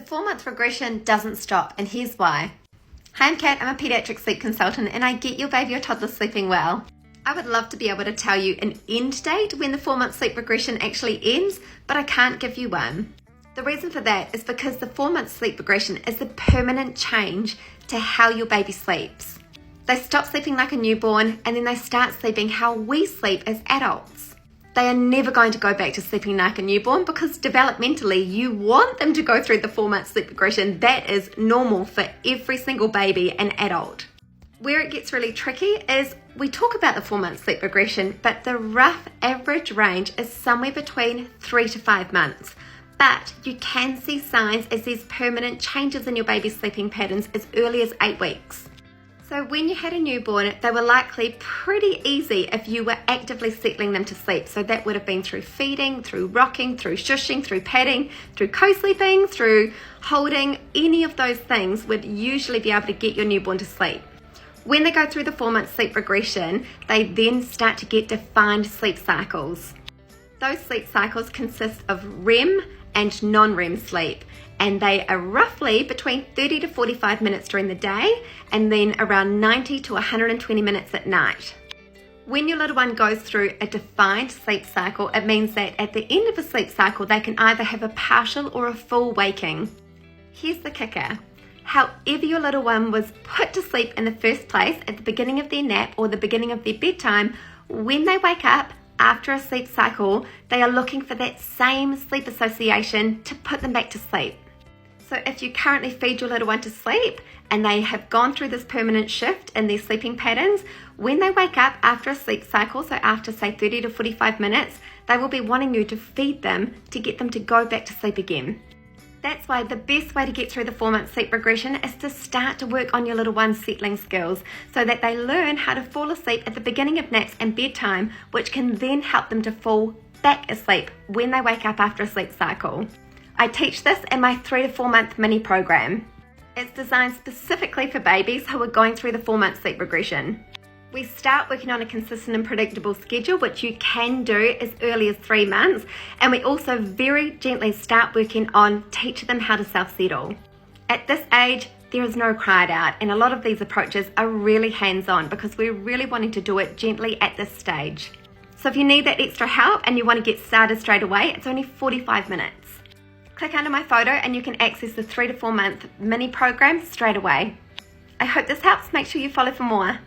The 4-month regression doesn't stop, and here's why. Hi, I'm Kat, I'm a pediatric sleep consultant, and I get your baby or toddler sleeping well. I would love to be able to tell you an end date when the 4-month sleep regression actually ends, but I can't give you one. The reason for that is because the 4-month sleep regression is a permanent change to how your baby sleeps. They stop sleeping like a newborn, and then they start sleeping how we sleep as adults. They are never going to go back to sleeping like a newborn because developmentally you want them to go through the 4-month sleep regression. That is normal for every single baby and adult. Where it gets really tricky is we talk about the 4-month sleep regression, but the rough average range is somewhere between 3 to 5 months. But you can see signs as these permanent changes in your baby's sleeping patterns as early as 8 weeks. So when you had a newborn, they were likely pretty easy if you were actively settling them to sleep. So that would have been through feeding, through rocking, through shushing, through padding, through co-sleeping, through holding. Any of those things would usually be able to get your newborn to sleep. When they go through the 4-month sleep regression, they then start to get defined sleep cycles. Those sleep cycles consist of REM and non-REM sleep, and they are roughly between 30 to 45 minutes during the day and then around 90 to 120 minutes at night. When your little one goes through a defined sleep cycle, it means that at the end of a sleep cycle, they can either have a partial or a full waking. Here's the kicker. However your little one was put to sleep in the first place at the beginning of their nap or the beginning of their bedtime, when they wake up after a sleep cycle, they are looking for that same sleep association to put them back to sleep. So if you currently feed your little one to sleep and they have gone through this permanent shift in their sleeping patterns, when they wake up after a sleep cycle, so after say 30 to 45 minutes, they will be wanting you to feed them to get them to go back to sleep again. That's why the best way to get through the 4-month sleep regression is to start to work on your little one's settling skills so that they learn how to fall asleep at the beginning of naps and bedtime, which can then help them to fall back asleep when they wake up after a sleep cycle. I teach this in my 3 to 4 month mini program. It's designed specifically for babies who are going through the 4-month sleep regression. We start working on a consistent and predictable schedule, which you can do as early as 3 months, and we also very gently start working on teaching them how to self-settle. At this age, there is no cried out, and a lot of these approaches are really hands-on because we're really wanting to do it gently at this stage. So if you need that extra help and you want to get started straight away, it's only 45 minutes. Click under my photo and you can access the 3 to 4 month mini program straight away. I hope this helps. Make sure you follow for more.